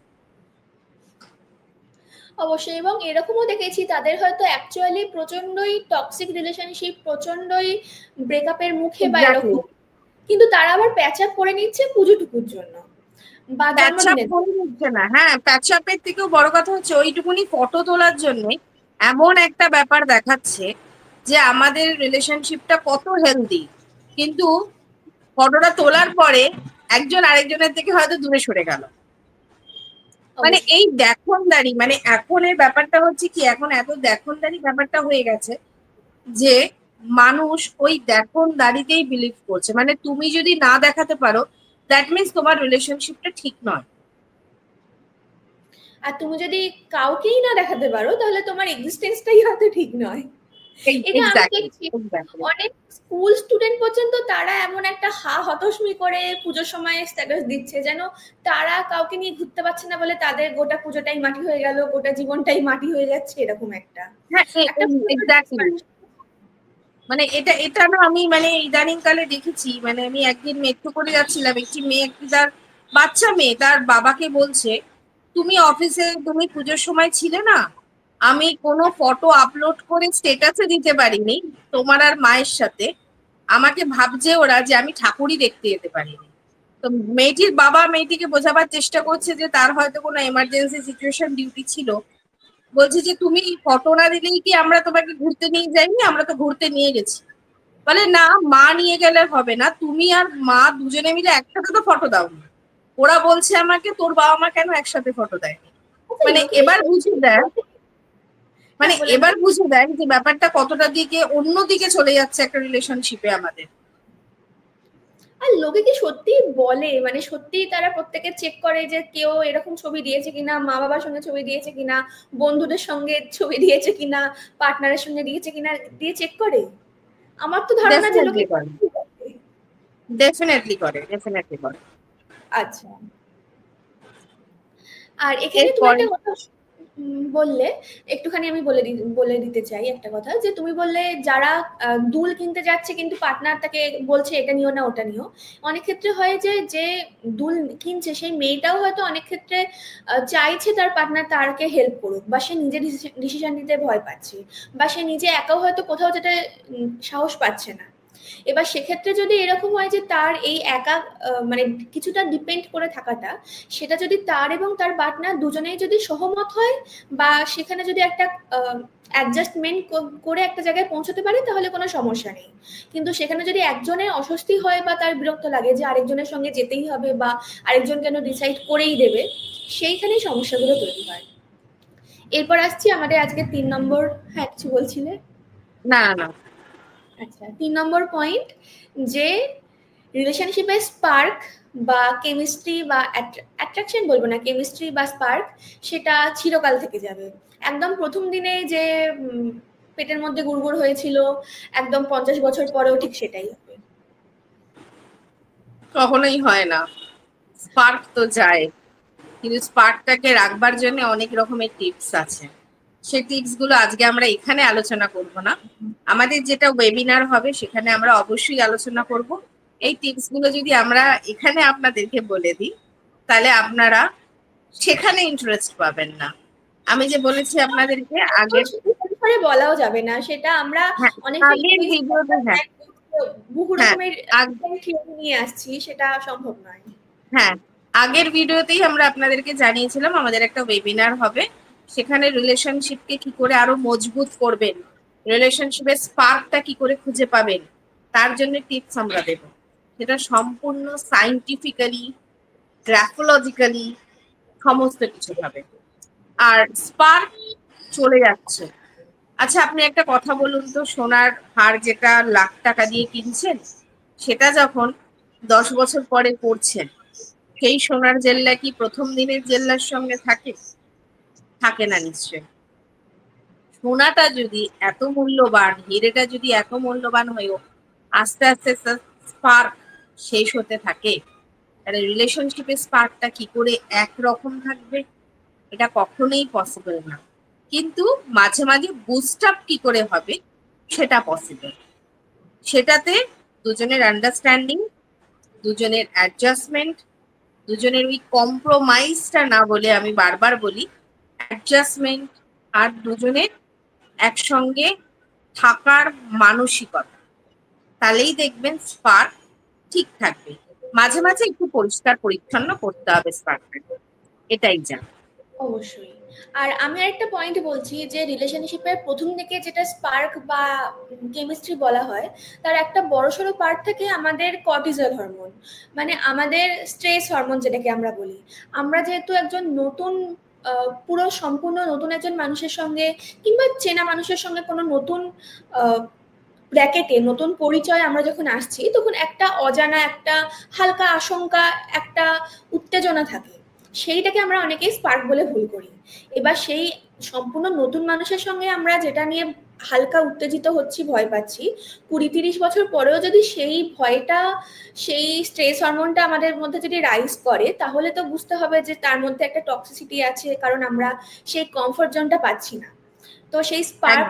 অবশ্যই, এবং এরকমও দেখেছি তাদের হয়তো অ্যাকচুয়ালি প্রচন্ডই টক্সিক রিলেশনশিপ, প্রচন্ডই ব্রেকআপের মুখে বা এক্স্যাক্টলি। এরকম, কিন্তু তারা আবার প্যাচ আপ করে নিচ্ছে পুজোটুকুর জন্য বা প্যাচআপ জন্মদিনের। করে নিচ্ছে না, হ্যাঁ প্যাচআপের থেকেও বড় কথা হচ্ছে ওইটুকুনি ফটো তোলার জন্য এমন একটা ব্যাপার দেখাচ্ছে যে আমাদের রিলেশনশিপটা কত হেলদি, কিন্তু ফটোটা তোলার পরে একজন আরেকজনের থেকে হয়তো দূরে সরে গেল। মানে অবশ্যই, এই দেখনদারি, মানে এখন এর ব্যাপারটা হচ্ছে কি, এখন এত দেখনদারি ব্যাপারটা হয়ে গেছে যে মানুষ ওই দেখনদারিতেই বিলিভ করছে, মানে তুমি যদি না দেখাতে পারো দ্যাট মিনস তোমার রিলেশনশিপটা ঠিক নয়। আর তুমি যদি কাউকেই না দেখাতে পারো তাহলে তোমার এক্সিস্টেন্সটাই হয়তো ঠিক নয়। এটা আমি এক্স্যাক্টলি, দেখছি এক্স্যাক্টলি। অনেক স্কুল স্টুডেন্ট পর্যন্ত তারা এমন একটা হতশমি করে পুজোর সময় স্ট্যাটাস দিচ্ছে যেন তারা কাউকে নিয়ে ঘুরতে পারছে না বলে তাদের গোটা পুজোটাই মাটি হয়ে গেল, গোটা জীবনটাই মাটি হয়ে যাচ্ছে, এরকম একটা হ্যাঁ, একটা এক্স্যাক্টলি। মানে এটা এটা না, আমি মানে ইদানিং কালে দেখেছি, মানে আমি একদিন মেট্রো করে যাচ্ছিলাম, একটি মেয়ে, একটি তার বাচ্চা মেয়ে তার বাবাকে বলছে, তুমি অফিসে তুমি পুজোর সময় ছিলে না, আমি কোনো ফটো আপলোড করে স্টেটাসে দিতে পারিনি তোমার আর মায়ের সাথে, আমাকে ভাবছে ওরা যে আমি ঠাকুরই দেখতে যেতে পারিনি। তো মেয়েটির বাবা মেয়েটিকে বোঝাবার চেষ্টা করছে যে তার হয়তো কোনো এমার্জেন্সি সিচুয়েশন ডিউটি ছিল, বলছে যে তুমি ফটো না দিলেই কি আমরা তোমাকে ঘুরতে নিয়ে যাইনি, আমরা তো ঘুরতে নিয়ে গেছি। বলে না, মা নিয়ে গেলে হবে না, তুমি আর মা দুজনে মিলে একসাথে তো ফটো দাও না। ওরা বলছে আমাকে তোর বাবা মা কেন একসাথে ফটো দেয়নি। আচ্ছা, মানে লোকে এবার সত্যি বুঝে দেয়, বলে। মানে হ্যাঁ, বলেন এবার তো। বুঝে দেয় যে ব্যাপারটা কতটা দিকে অন্যদিকে চলে যাচ্ছে একটা রিলেশনশিপে আমাদের। আর লোকে কি সত্যি বলে, মানে সত্যি তারা প্রত্যেকে চেক করে যে কেউ এরকম ছবি দিয়েছে কিনা, মা বাবার সঙ্গে ছবি দিয়েছে কিনা, বন্ধুদের সঙ্গে ছবি দিয়েছে কিনা, পার্টনারের সঙ্গে দিয়েছে কিনা, দিয়ে চেক করে? আমার তো ধারণা যে লোকে ডেফিনেটলি করে, ডেফিনেটলি করে, ডেফিনেটলি করে। আচ্ছা। আর এখানে তুমি এরপরে একটা কথা বললে, একটুখানি আমি বলে দিতে চাই একটা কথা, যে তুমি বললে যারা দুল কিনতে যাচ্ছে কিন্তু পার্টনার তাকে বলছে এটা নিও না ওটা নিও। অনেক ক্ষেত্রে হয় যে যে দুল কিনছে সেই মেয়েটাও হয়তো অনেক ক্ষেত্রে চাইছে তার পার্টনার তারকে হেল্প করুক, বা সে নিজে ডিসিশন নিতে ভয় পাচ্ছে, বা সে নিজে একাও হয়তো কোথাও যেতে সাহস পাচ্ছে না। এবার সেক্ষেত্রে যদি এরকম হয় যে তার এই একা মানে কিছুটা ডিপেন্ড করে থাকাটা, সেটা যদি তার এবং তার পার্টনার দুজনেই যদি সহমত হয়, বা সেখানে যদি একটা অ্যাডজাস্টমেন্ট করে একটা জায়গায় পৌঁছতে পারে, তাহলে কোনো সমস্যা নেই। কিন্তু সেখানে যদি একজনের অস্বস্তি হয় বা তার বিরক্ত লাগে যে আরেকজনের সঙ্গে যেতেই হবে, বা আরেকজন কেন ডিসাইড করেই দেবে, সেইখানেই সমস্যাগুলো তৈরি হয়। এরপর আসছি আমাদের আজকে ৩ নম্বর। হ্যাঁ, কিছু বলছিলে? না না। আচ্ছা, ৩ নম্বর পয়েন্ট, যে রিলেশনশিপের স্পার্ক বা কেমিস্ট্রি বা অ্যাট্রাকশন বলবো না, কেমিস্ট্রি বা স্পার্ক, সেটা চিরকাল থেকে যাবে। একদম প্রথম দিনে যে পেটের মধ্যে গুড়গুড় হয়েছিল, একদম 50 বছর পরেও ঠিক সেটাই হবে। কখনোই হয় না, স্পার্ক তো যায়, কিন্তু স্পার্কটাকে রাখবার জন্য অনেক রকমের টিপস আছে। সেই টিপস গুলো আজকে আমরা এখানে আলোচনা করব না, আমাদের যেটা ওয়েবিনার হবে সেখানে আমরা অবশ্যই আলোচনা করব। এই টিপস গুলো যদি আমরা এখানে আপনাদেরকে বলে দিই, তাহলে আপনারা সেখানে ইন্টারেস্ট পাবেন না। আমি যে বলেছি আপনাদেরকে আগের, করে বলাও যাবে না, সেটা আমরা হ্যাঁ, অনেক আগের ভিডিওতে, হ্যাঁ, বহু হ্যাঁ, রকমের থিওরি নিয়ে আসছি, সেটা সম্ভব নয়। হ্যাঁ, আগের ভিডিওতেই আমরা আপনাদেরকে জানিয়েছিলাম আমাদের একটা ওয়েবিনার হবে, সেখানে রিলেশনশিপকে কি করে আরো মজবুত করবেন, রিলেশনশিপের স্পার্কটা কি করে খুঁজে পাবেন, তার জন্য টিপস আমরা দেব। সেটা সম্পূর্ণ সাইন্টিফিক্যালি, গ্রাফোলজিক্যালি সমস্ত কিছু হবে। আর স্পার্ক চলে যাচ্ছে। আচ্ছা, আপনি একটা কথা বলুন তো, সোনার হার যেটা লাখ টাকা দিয়ে কিনছেন, সেটা যখন 10 বছর পরে পড়ছেন, সেই সোনার জেল্লা কি প্রথম দিনের জেল্লার সঙ্গে থাকে? থাকে না নিশ্চয়। সোনাটা যদি এত মূল্যবান, হিরেটা যদি এত মূল্যবান হয়েও আস্তে আস্তে স্পার্ক শেষ হতে থাকে, তাহলে রিলেশনশিপের স্পার্কটা কি করে একরকম থাকবে? এটা কখনোই পসিবল না। কিন্তু মাঝে মাঝে বুস্ট আপ কি করে হবে, সেটা পসিবল। সেটাতে দুজনের আন্ডারস্ট্যান্ডিং, দুজনের অ্যাডজাস্টমেন্ট, দুজনের ওই কম্প্রোমাইজটা না বলে আমি বারবার বলি অ্যাডজাস্টমেন্ট, আর দুজনের একসঙ্গে থাকার মানসিকতা, তাহলেই দেখবেন স্পার্ক ঠিক থাকবে। মাঝে মাঝে একটু পরিষ্কার পরিচ্ছন্ন করতে হবে স্পার্কটাকে, এটাই যা। অবশ্যই। আর আমি আরেকটা পয়েন্ট বলছি, যে রিলেশনশিপের প্রথম দিকে যেটা স্পার্ক বা কেমিস্ট্রি বলা হয়, তার একটা বড়সড় পার্ট থাকে আমাদের কর্টিসল হরমোন, মানে আমাদের স্ট্রেস হরমোন যেটাকে আমরা বলি। আমরা যেহেতু একজন নতুন পুরো সম্পূর্ণ নতুন একজন মানুষের সঙ্গে, কিংবা চেনা মানুষের সঙ্গে কোনো নতুন ব্র্যাকেটে নতুন পরিচয় আমরা যখন আসছি, তখন একটা অজানা, একটা হালকা আশঙ্কা, একটা উত্তেজনা থাকে। সেইটাকে আমরা অনেকেই স্পার্ক বলে ভুল করি। এবার সেই সম্পূর্ণ নতুন মানুষের সঙ্গে আমরা যেটা নিয়ে হালকা উত্তেজিত হচ্ছি, ভয় পাচ্ছি, 20-30 বছর পরেও যদি সেই ভয়টা, সেই স্ট্রেস হরমোনটা আমাদের মধ্যে যদি রাইজ করে, তাহলে তো বুঝতে হবে যে তার মধ্যে একটা টক্সিসিটি আছে, কারণ আমরা সেই কমফোর্ট জোনটা পাচ্ছি না। তো সেই স্পার্ক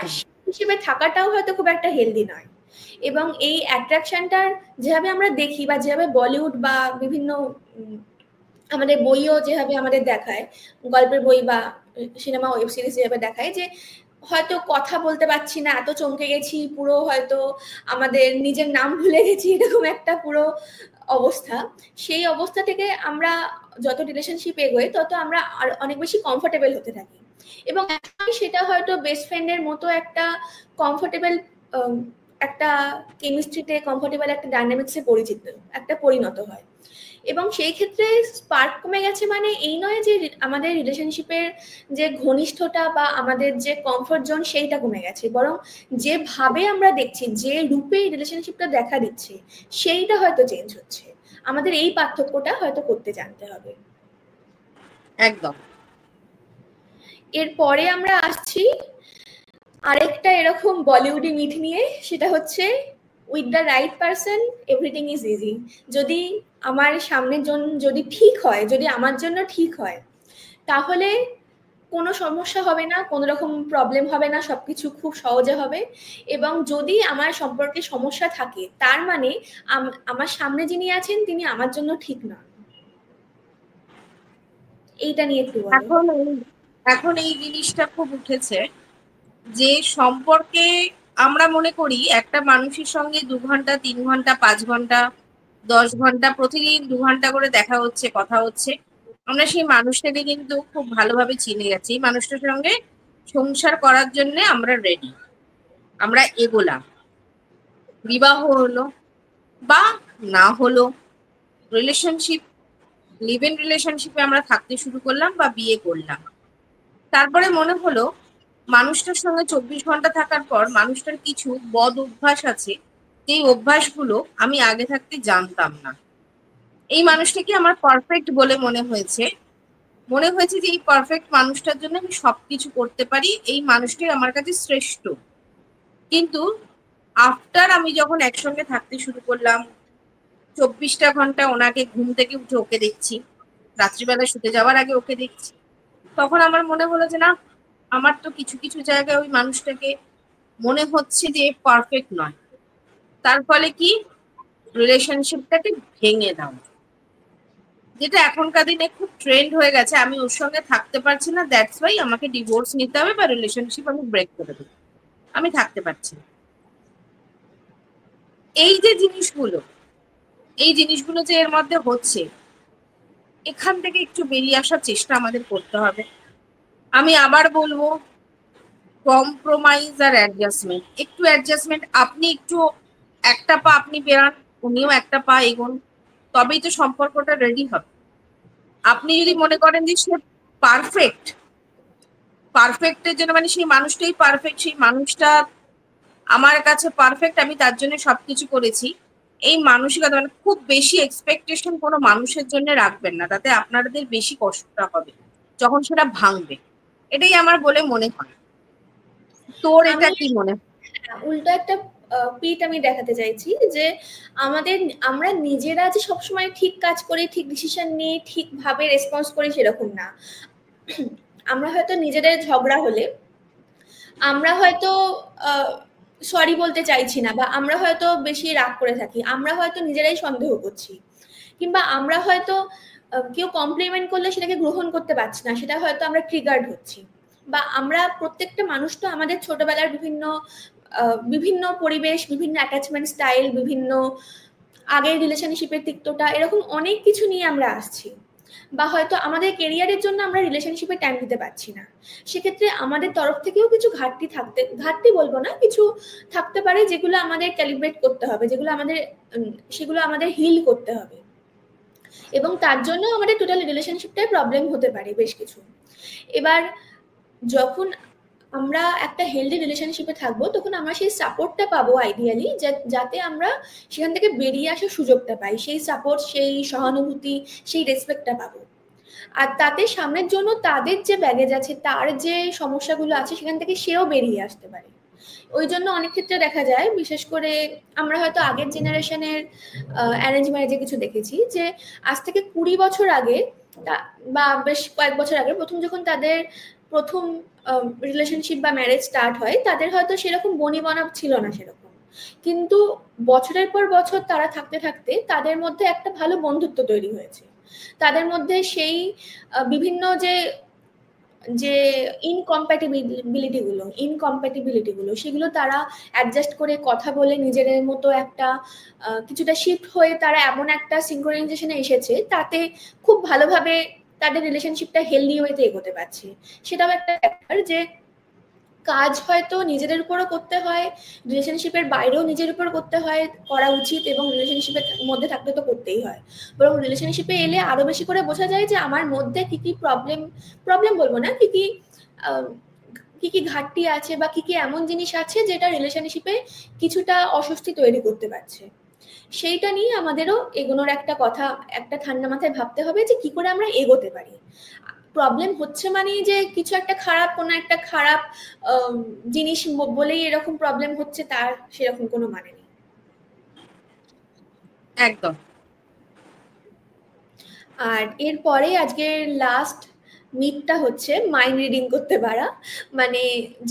হিসেবে থাকাটাও হয়তো খুব একটা হেলদি নয়। এবং এই অ্যাট্রাকশনটার যেভাবে আমরা দেখি, বা যেভাবে বলিউড বা বিভিন্ন আমাদের বইও যেভাবে আমাদের দেখায়, গল্পের বই বা সিনেমা ওয়েব সিরিজ যেভাবে দেখায়, যে হয়তো কথা বলতে পারছি না, এত চমকে গেছি, পুরো হয়তো আমাদের নিজের নাম ভুলে গেছি, এরকম একটা পুরো অবস্থা। সেই অবস্থা থেকে আমরা যত রিলেশনশিপ এগোয় তত আমরা আর অনেক বেশি কমফোর্টেবল হতে থাকি, এবং সেটা হয়তো বেস্ট ফ্রেন্ডের মতো একটা কমফোর্টেবল, একটা কেমিস্ট্রিতে কমফোর্টেবল একটা ডাইনামিক্সে পরিণত হয়। এবং সেই ক্ষেত্রে স্পার্ক কমে গেছে মানে এই নয় যে আমাদের রিলেশনশিপের যে ঘনিষ্ঠতা বা আমাদের যে কমফোর্ট জোন সেইটা কমে গেছে, বরং যেভাবে আমরা দেখছি, যে রূপে রিলেশনশিপটা দেখা দিচ্ছে, সেইটা হয়তো চেঞ্জ হচ্ছে। আমাদের এই পার্থক্যটা হয়তো করতে জানতে হবে। একদম। এরপরে আমরা আসছি আরেকটা এরকম বলিউডি মিথ নিয়ে, সেটা হচ্ছে with the right person everything is easy. যদি আমার সামনের জন যদি ঠিক হয়, যদি আমার জন্য ঠিক হয়, তাহলে কোনো সমস্যা হবে না, কোনো রকম প্রবলেম হবে না, সবকিছু খুব সহজে হবে। এবং যদি আমার সম্পর্কে সমস্যা থাকে, তার মানে আমার সামনে যিনি আছেন তিনি আমার জন্য ঠিক নন। এইটা নিয়ে একটু বলো। এখন এই জিনিসটা খুব উঠেছে যে সম্পর্কে আমরা মনে করি একটা মানুষের সঙ্গে 2 ঘন্টা, 3 ঘন্টা, 5 ঘন্টা, 10 ঘন্টা, প্রতিদিন 2 ঘন্টা করে দেখা হচ্ছে, কথা হচ্ছে, আমরা সেই মানুষটাকে কিন্তু খুব ভালোভাবে চিনে গেছি। এই মানুষটার সঙ্গে সংসার করার জন্য আমরা রেডি, আমরা এগোলাম, বিবাহ হলো বা না হলো, রিলেশনশিপ, লিভ ইন রিলেশনশিপে আমরা থাকতে শুরু করলাম বা বিয়ে করলাম। তারপরে মনে হলো মানুষটার সঙ্গে 24 ঘন্টা থাকার পর মানুষটার কিছু বদ অভ্যাস আছে, যেই অভ্যাসগুলো আমি আগে থাকতে জানতাম না। এই মানুষটাকে আমার পারফেক্ট বলে মনে হয়েছে যে এই পারফেক্ট মানুষটার জন্য আমি সবকিছু করতে পারি, এই মানুষটাই আমার কাছে শ্রেষ্ঠ। কিন্তু আফটার আমি যখন একসঙ্গে থাকতে শুরু করলাম, 24টা ঘন্টা ওনাকে ঘুম থেকে উঠে ওকে দেখছি, রাত্রিবেলা শুতে যাওয়ার আগে ওকে দেখছি, তখন আমার মনে হলো যে না, আমার তো কিছু কিছু জায়গায় ওই মানুষটাকে মনে হচ্ছে যে পারফেক্ট নয়। তার ফলে কি, রিলেশনশিপটাকে ভেঙে দাও, যেটা এখনকার দিনে খুব ট্রেন্ড হয়ে গেছে। আমি ওর সঙ্গে থাকতে পারছি না, দ্যাটস ওয়াই আমাকে ডিভোর্স নিতে হবে বা রিলেশনশিপ আমি ব্রেক করে দেবো, আমি থাকতে পারছি না। এই যে জিনিসগুলো, এই জিনিসগুলো যে এর মধ্যে হচ্ছে, এখান থেকে একটু বেরিয়ে আসার চেষ্টা আমাদের করতে হবে। আমি আবার বলবো, কম্প্রোমাইজ আর অ্যাডজাস্টমেন্ট, একটু অ্যাডজাস্টমেন্ট, আপনি একটু একটা পা আপনি বেরান, উনিও একটা পা এগোন, তবেই তো সম্পর্কটা রেডি হবে। আপনি যদি মনে করেন যে সে পারফেক্ট, পারফেক্টের জন্য মানে সেই মানুষটাই পারফেক্ট, সেই মানুষটা আমার কাছে পারফেক্ট, আমি তার জন্য সবকিছু করেছি, এই মানসিকতা মানে খুব বেশি এক্সপেকটেশন কোনো মানুষের জন্য রাখবেন না, তাতে আপনাদের বেশি কষ্টটা হবে যখন সেটা ভাঙবে। এটাই আমার বলে মনে হয়। তোর এটা কি মনে হয়? উল্টো একটা পিট আমি দেখাতে চাইছি যে আমরা নিজেরা যে সবসময় ঠিক কাজ করি, ঠিক ডিসিশন নিই, ঠিকভাবে রেসপন্স করি, সেরকম না। আমরা হয়তো নিজেদের ঝগড়া হলে আমরা হয়তো সরি বলতে চাইছি না, বা আমরা হয়তো বেশি রাগ করে থাকি, আমরা হয়তো নিজেরাই সন্দেহ করছি, কিংবা আমরা হয়তো কেউ কমপ্লিমেন্ট করলে সেটাকে গ্রহণ করতে পারছি না, সেটা হয়তো আমরা ট্রিগার্ড হচ্ছি। বা আমরা প্রত্যেকটা মানুষ তো আমাদের ছোটবেলার বিভিন্ন পরিবেশ, বিভিন্ন অ্যাটাচমেন্ট স্টাইল, বিভিন্ন আগের রিলেশনশিপের তিক্ততা, এরকম অনেক কিছু নিয়ে আমরা আসছি। বা হয়তো আমাদের কেরিয়ারের জন্য আমরা রিলেশনশিপে টাইম দিতে পারছি না, সেক্ষেত্রে আমাদের তরফ থেকেও কিছু ঘাটতি বলবো না, কিছু থাকতে পারে যেগুলো আমাদের ক্যালিব্রেট করতে হবে, সেগুলো আমাদের হিল করতে হবে। এবং তার জন্য আমাদের টোটাল রিলেশনশিপটাই প্রবলেম হতে পারে বেশ কিছু। এবার যখন আমরা একটা হেলদি রিলেশনশিপে থাকবো, তখন আমরা সেই সাপোর্টটা পাবো আইডিয়ালি, যাতে আমরা সেখান থেকে বেরিয়ে আসার সুযোগটা পাই, সেই সাপোর্ট, সেই সহানুভূতি, সেই রেসপেক্টটা পাবো। আর তাতে সামনের জন্য তাদের যে ব্যাগেজ আছে, তার যে সমস্যাগুলো আছে, সেখান থেকে সেও বেরিয়ে আসতে পারে। ওই জন্য অনেক ক্ষেত্রে দেখা যায়, বিশেষ করে আমরা হয়তো আগের জেনারেশনের অ্যারেঞ্জ ম্যারেজে কিছু দেখেছি, যে আজ থেকে 20 বছর আগে বা বেশ কয়েক বছর আগে প্রথম যখন তাদের প্রথম রিলেশনশিপ বা ম্যারেজ স্টার্ট হয়, তাদের হয়তো সেরকম বনিবনা ছিল না সেরকম, কিন্তু বছরের পর বছর তারা থাকতে থাকতে তাদের মধ্যে একটা ভালো বন্ধুত্ব তৈরি হয়েছে। তাদের মধ্যে সেই বিভিন্ন যে যে ইনকম্প্যাটিবিলিটিগুলো সেগুলো তারা অ্যাডজাস্ট করে কথা বলে নিজেদের মতো একটা কিছুটা শিফট হয়ে তারা এমন একটা সিঙ্ক্রোনাইজেশনে এসেছে, তাতে খুব ভালোভাবে তাদের রিলেশনশিপটা হেলদি ওয়েতে এগোতে পারছে। সেটাও একটা ব্যাপার যে কাজ হয়তো নিজেদের উপরও করতে হয়, রিলেশনশিপের বাইরেও নিজের উপর করতে হয়, করা উচিত, এবং রিলেশনশিপের মধ্যে থাকলে তো করতেই হয়। বরং রিলেশনশিপে এলে আরো বেশি করে বোঝা যায় যে আমার মধ্যে কি কি প্রবলেম, প্রবলেম বলবো না, কি কি কি কি ঘাটতি আছে বা কি কি এমন জিনিস আছে যেটা রিলেশনশিপে কিছুটা অস্বস্তি তৈরি করতে পারছে। সেইটা নিয়ে আমাদেরও এগোনোর একটা কথা, একটা ঠান্ডা মাথায় ভাবতে হবে যে কি করে আমরা এগোতে পারি। প্রবলেম হচ্ছে মানেই যে কিছু একটা খারাপ, কোনো একটা খারাপ জিনিস বলেই এরকম প্রবলেম হচ্ছে, তার সেরকম কোনো মানে নেই। একদম। আর এরপরে আজকের লাস্ট মিথটা হচ্ছে মাইন্ড রিডিং করতে পারা। মানে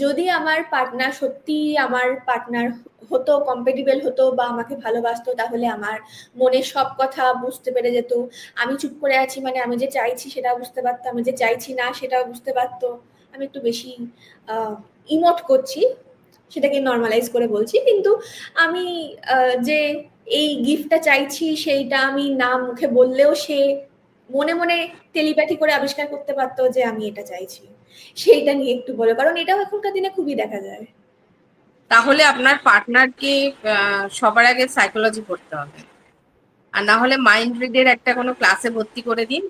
যদি আমার পার্টনার সত্যি আমার পার্টনার হতো, কম্পেটিবল হতো বা আমাকে ভালোবাসতো, তাহলে আমার মনের সব কথা বুঝতে পেরে যেত। আমি চুপ করে আছি মানে আমি যে চাইছি সেটা বুঝতে পারতো, আমি যে চাইছি না সেটাও বুঝতে পারতো। আমি একটু বেশি ইমোট করছি, সেটাকে নর্মালাইজ করে বলছি, কিন্তু আমি যে এই গিফটটা চাইছি সেইটা আমি না মুখে বললেও সে মনে মনে টেলিপ্যাথি করে আবিষ্কার করতে পারতো যে আমি এটা চাইছি। সেইটা নিয়ে একটু বলো, কারণ এটাও এখনকার দিনে খুবই দেখা যায়। তাহলে আপনার পার্টনারকে সবার আগে সাইকোলজি পড়তে হবে, আর না হলে মাইন্ড রিডের একটা কোনো ক্লাসে ভর্তি করে দিন,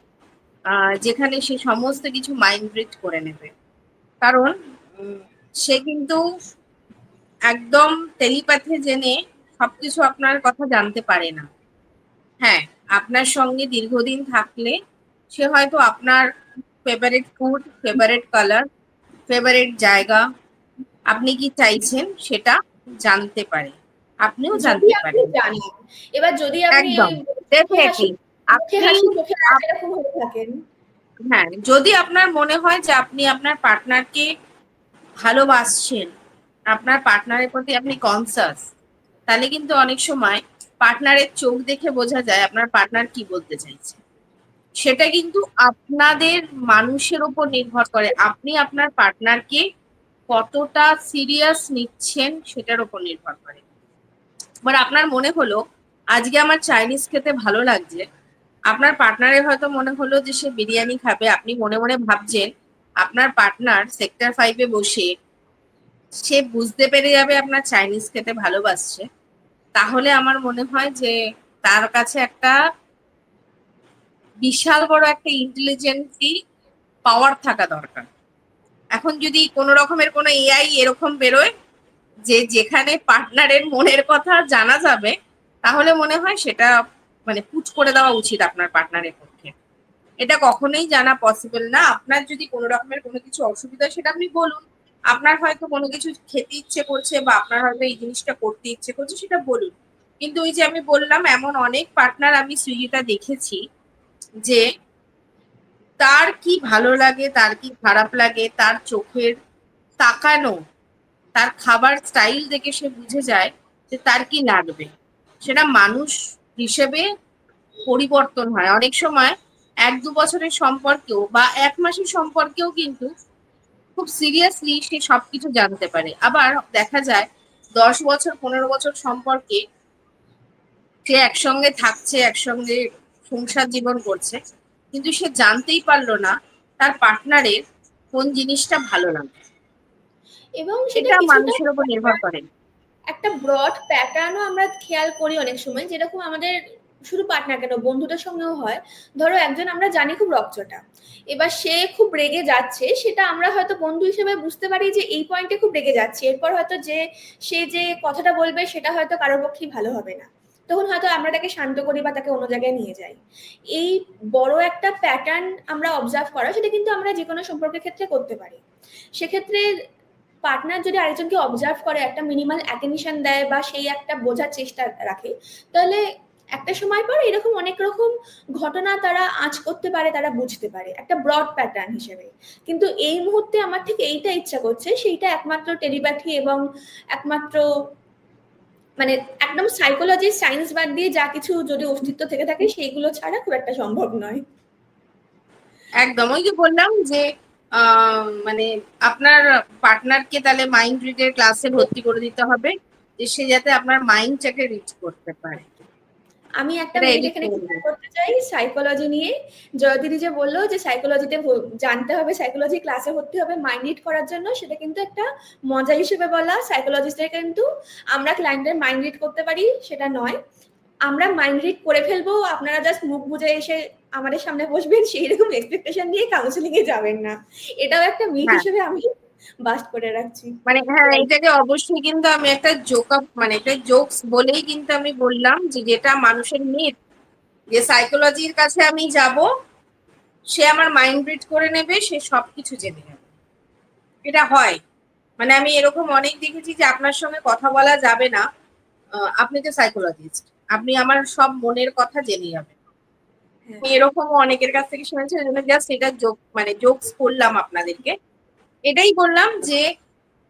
যেখানে সে সমস্ত কিছু মাইন্ড রিড করে নেবে। কারণ সে কিন্তু একদম টেলিপ্যাথি জেনে সবকিছু আপনার কথা জানতে পারে না। হ্যাঁ, আপনার সঙ্গে দীর্ঘদিন থাকলে সে হয়তো আপনার favourite food, favourite colour, favourite জায়গা, আপনি কি চাইছেন সেটা জানতে পারে, আপনিও যদি জানতে আপনি পারেন। জানেন, এবার যদি আপনি একদম, মুখে হাসি ডেফিনেটলি। মুখে আপনি হাসি চোখে রাগ এরকম হয়ে থাকেন। হ্যাঁ, যদি আপনার মনে হয় যে আপনি আপনার পার্টনারকে ভালোবাসছেন, আপনার পার্টনারের প্রতি আপনি কনসাস, তাহলে কিন্তু অনেক সময় পার্টনারের চোখ দেখে বোঝা যায় আপনার পার্টনার কি বলতে চাইছে। সেটা কিন্তু আপনাদের মানুষের উপর নির্ভর করে, আপনি আপনার পার্টনারকে কতটা সিরিয়াস নিচ্ছেন সেটার উপর নির্ভর করে। এবার আপনার মনে হলো আজকে আমার চাইনিজ খেতে ভালো লাগছে, আপনার পার্টনারের হয়তো মনে হলো যে সে বিরিয়ানি খাবে, আপনি মনে মনে ভাবছেন, আপনার পার্টনার সেক্টর 5-এ বসে সে বুঝতে পেরে যাবে আপনার চাইনিজ খেতে ভালোবাসছে, তাহলে আমার মনে হয় যে তার কাছে একটা বিশাল বড় একটা ইন্টেলিজেন্সি পাওয়ার থাকা দরকার। এখন যদি কোনো রকমের কোনো এআই এরকম বেরোয় যে যেখানে পার্টনারের মনের কথা জানা যাবে, তাহলে মনে হয় সেটা মানে পুট করে দেওয়া উচিত আপনার পার্টনারের পক্ষে। এটা কখনোই জানা পসিবল না। আপনার যদি কোনো রকমের কোনো কিছু অসুবিধা সেটা আপনি বলুন, আপনার হয়তো কোনো কিছু খেতে ইচ্ছে করছে বা আপনার হয়তো এই জিনিসটা করতে ইচ্ছে করছে, সেটা বলুন। কিন্তু ওই যে আমি বললাম, এমন অনেক পার্টনার আমি সুইগিটা দেখেছি যে তার কি ভালো লাগে, তার কি খারাপ লাগে, তার চোখের তাকানো, তার খাবার স্টাইল দেখে সে বুঝে যায় যে তার কি লাগবে। সেটা মানুষ হিসেবে পরিবর্তন হয় অনেক সময়। 1-2 বছরের সম্পর্কেও বা 1 মাসের সম্পর্কেও কিন্তু খুব সিরিয়াসলি সে সবকিছু জানতে পারে। আবার দেখা যায় 10 বছর 15 বছর সম্পর্কে সে একসঙ্গে থাকছে, একসঙ্গে সংসার জীবন করছে, কিন্তু সে জানতেই পারলো না তার পার্টনারের কোন জিনিসটা ভালো লাগে। এবং সেটা এটা কিছুটা মানুষের উপর নির্ভর করে। একটা ব্রড প্যাটার্নও আমরা খেয়াল করি অনেক সময়, যেরকম আমাদের শুধু পার্টনার কেন বন্ধুদের সঙ্গেও হয়। ধরো একজন আমরা জানি খুব রকচটা, এবার সে খুব রেগে যাচ্ছে, সেটা আমরা হয়তো বন্ধু হিসেবে বুঝতে পারি যে এই পয়েন্টে খুব রেগে যাচ্ছে, এরপর হয়তো যে সে যে কথাটা বলবে সেটা হয়তো কারোর পক্ষেই ভালো হবে না, তখন হয়তো আমরা তাকে শান্ত করি বা তাকে অন্য জায়গায় নিয়ে যাই। এই বড় একটা প্যাটার্ন আমরা অবজার্ভ করা, সেটা কিন্তু আমরা যে কোনো সম্পর্কের ক্ষেত্রে করতে পারি। সেক্ষেত্রে পার্টনার যদি আরেকজনকে অবজার্ভ করে, একটা মিনিমাল অ্যাটেনশন দেয় বা সেই একটা বোঝার চেষ্টা রাখে, তাহলে একটা সময় পর এরকম অনেক রকম ঘটনা তারা আঁচ করতে পারে, তারা বুঝতে পারে একটা ব্রড প্যাটার্ন হিসেবে। কিন্তু এই মুহূর্তে আমার ঠিক এইটা ইচ্ছা করছে, সেইটা একমাত্র টেলিপ্যাথি এবং একমাত্র মানে একদম সাইকোলজি সায়েন্স বাদ দিয়ে যা কিছু যদি অস্তিত্ব থেকে থাকে সেইগুলো ছাড়া খুব একটা সম্ভব নয়। একদম, ওই যে বললাম যে মানে আপনার পার্টনারকে তাহলে মাইন্ড রিডের ক্লাসে ভর্তি করে দিতে হবে, যে সে যাতে আপনার মাইন্ডটাকে রিড করতে পারে। আমি একটা এটা মিনিট এডিট এখানে করে ক্লিয়ার দেবে। করতে চাই সাইকোলজি নিয়ে। জয়দিদি যে বললো যে সাইকোলজিতে জানতে হবে, সাইকোলজি ক্লাসে ভর্তি হবে মাইন্ড রিড করার জন্য, সেটা কিন্তু একটা মজা হিসেবে বলা। সাইকোলজিস্টদের কিন্তু আমরা ক্লায়েন্টের মাইন্ড রিড করতে পারি সেটা নয়, আমরা মাইন্ড রিড করে ফেলবো, আপনারা জাস্ট মুখ বুঝে এসে আমাদের সামনে বসবেন সেই রকম এক্সপেকটেশন দিয়ে কাউন্সিলিং এ যাবেন না। এটাও একটা মিথ হ্যাঁ, হিসেবে আমি বাস্ট করে রাখছি। মানে হ্যাঁ, এটাকে অবশ্যই কিন্তু আমি একটা মানে একটা জোকস বলেই কিন্তু আমি বললাম যে যেটা মানুষের মিথ, যে সাইকোলজির কাছে আমি যাব, সে আমার মাইন্ড রিড করে নেবে, সে সবকিছু জেনে নেবে। এটা হয়, মানে আমি এরকম অনেক দেখেছি যে আপনার সঙ্গে কথা বলা যাবে না, আপনি তো সাইকোলজিস্ট, আপনি আমার সব মনের কথা জেনে যাবেন। আমি এরকমও অনেকের কাছ থেকে শুনেছি, ওই জন্য জাস্ট এটা জোক মানে জোকস করলাম আপনাদেরকে। এটাই বললাম যে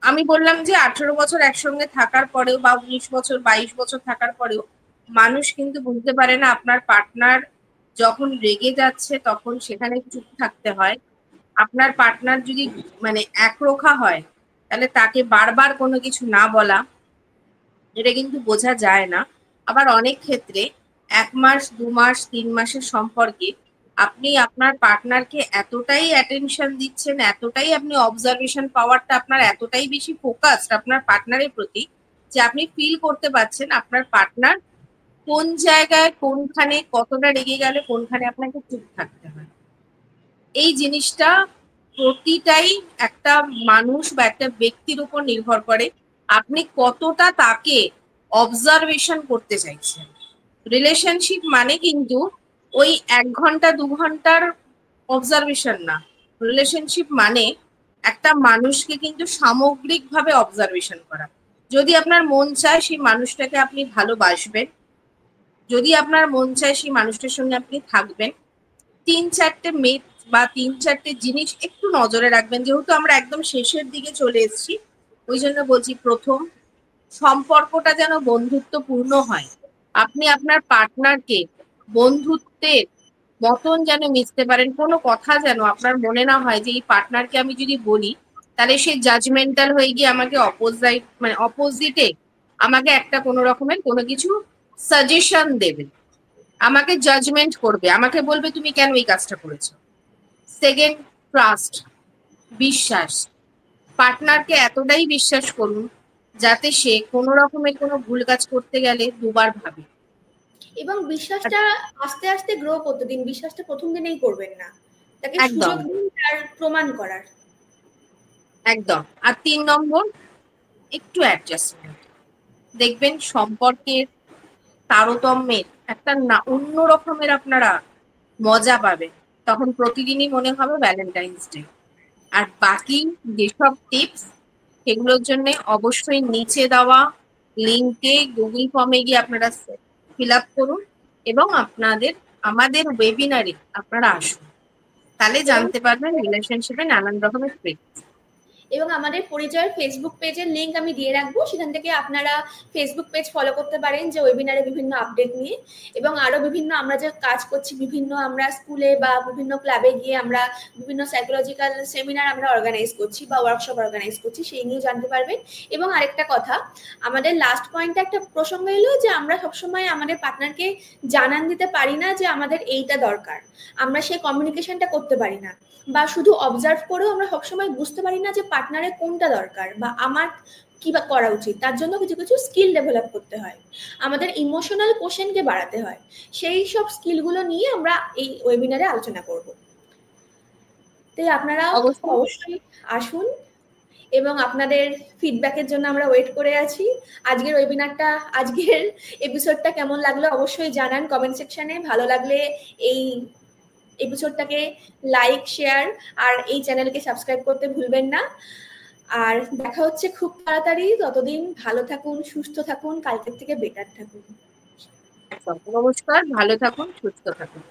আমি বললাম যে 18 বছর একসঙ্গে থাকার পরেও বা 19 বছর 22 বছর থাকার পরেও মানুষ কিন্তু বুঝতে পারে না আপনার পার্টনার যখন রেগে যাচ্ছে তখন সেখানে চুপ থাকতে হয়। আপনার পার্টনার যদি মানে একরোখা হয় তাহলে তাকে বারবার কোনো কিছু না বলা, এটা কিন্তু বোঝা যায় না। আবার অনেক ক্ষেত্রে 1 মাস 2 মাস 3 মাসের সম্পর্কে আপনি আপনার পার্টনারকে এতটাই অ্যাটেনশন দিচ্ছেন, এতটাই আপনি অবজারভেশন পাওয়ারটা আপনার এতটাই বেশি ফোকাসড আপনার পার্টনারের প্রতি, যে আপনি ফিল করতে পারছেন আপনার পার্টনার কোন জায়গায় কোনখানে কতটা রেগে গেলে কোনখানে আপনাকে চুপ থাকতে হয়। এই জিনিসটা প্রতিটাই একটা মানুষ বা একটা ব্যক্তির উপর নির্ভর করে, আপনি কতটা তাকে অবজারভেশন করতে চাইছেন। রিলেশনশিপ মানে কিন্তু ওই 1 ঘন্টা 2 ঘন্টার অবজারভেশন না। রিলেশনশিপ মানে একটা মানুষকে কিন্তু সামগ্রিকভাবে অবজারভেশন করা। যদি আপনার মন চায় সেই মানুষটাকে আপনি ভালোবাসবেন, যদি আপনার মন চায় সেই মানুষটার সঙ্গে আপনি থাকবেন, 3-4টে মিথ বা 3-4টে জিনিস একটু নজরে রাখবেন। যেহেতু আমরা একদম শেষের দিকে চলে এসেছি, ওই জন্য বলছি, প্রথম, সম্পর্কটা যেন বন্ধুত্বপূর্ণ হয়। আপনি আপনার পার্টনারকে বন্ধুত্বের মতন যেন মিশতে পারেন। কোনো কথা যেন আপনার মনে না হয় যে এই পার্টনারকে আমি যদি বলি তাহলে সে জাজমেন্টাল হয়ে গিয়ে আমাকে অপোজিটে আমাকে একটা কোনো রকমের কোনো কিছু সাজেশন দেবে, আমাকে জাজমেন্ট করবে, আমাকে বলবে তুমি কেন এই কাজটা করেছো। সেকেন্ড, ট্রাস্ট, বিশ্বাস। পার্টনারকে এতটাই বিশ্বাস করুন যাতে সে কোনো রকমের কোনো ভুল কাজ করতে গেলে দুবার ভাবে। এবং বিশ্বাসটা আস্তে আস্তে গ্রো করতে দিন, বিশ্বাসটা প্রথম দিনেই করবেন না, তাকে একদম সুযোগ দিন তার প্রমাণ করার। একদম। আর 3 নম্বর, একটু অ্যাডজাস্টমেন্ট। দেখবেন সম্পর্কের তারতম্যের একটা না অন্য রকমের আপনারা মজা পাবেন। তখন প্রতিদিনই মনে হবে ভ্যালেন্টাইন্স ডে। আর বাকি যেসব টিপস, সেগুলোর জন্য অবশ্যই নিচে দেওয়া লিঙ্কে গুগল ফর্মে গিয়ে আপনারা ফিল আপ করুন এবং আমাদের ওয়েবিনারে আপনারা আসুন, তাহলে এবং জানতে পারবেন রিলেশনশিপে নানান রকমের ট্রিক্স। এবং আমাদের পরিচয়ের ফেসবুক পেজের লিংক আমি দিয়ে রাখবো, সেখান থেকে আপনারা ফেসবুক পেজ ফলো করতে পারেন যে ওয়েবিনারে বিভিন্ন আপডেট নিয়ে। এবং আরো বিভিন্ন আমরা যে কাজ করছি, বিভিন্ন আমরা স্কুলে বা বিভিন্ন ক্লাবে গিয়ে আমরা বিভিন্ন সাইকোলজিক্যাল সেমিনার আমরা অর্গানাইজ করছি বা ওয়ার্কশপ অর্গানাইজ করছি, সেই নিয়েও জানতে পারবেন। এবং আরেকটা কথা, আমাদের লাস্ট পয়েন্টে একটা প্রসঙ্গ এলো যে আমরা সবসময় আমাদের পার্টনারকে জানান দিতে পারি না যে আমাদের এইটা দরকার, আমরা সেই কমিউনিকেশনটা করতে পারি না, বা শুধু অবজার্ভ করেও আমরা সবসময় বুঝতে পারি না যে পার্টনারের কোনটা দরকার বা আমার কি বা করা উচিত। তার জন্য কিছু কিছু স্কিল ডেভেলপ করতে হয়, আমাদের ইমোশনাল কোশেনকে বাড়াতে হয়। সেই সব স্কিলগুলো নিয়ে আমরা এই ওয়েবিনারে আলোচনা করব। তাই আপনারা অবশ্যই। অবশ্যই আসুন এবং আপনাদের ফিডব্যাকের জন্য আমরা ওয়েট করে আছি। আজকের ওয়েবিনারটা, আজকের এপিসোডটা কেমন লাগলো অবশ্যই জানান কমেন্ট সেকশনে। ভালো লাগলে এই এপিসোডটাকে লাইক শেয়ার আর এই চ্যানেলকে সাবস্ক্রাইব করতে ভুলবেন না। আর দেখা হচ্ছে খুব তাড়াতাড়ি। ততদিন ভালো থাকুন, সুস্থ থাকুন, কালকের থেকে বেটার থাকুন। নমস্কার, ভালো থাকুন, সুস্থ থাকুন।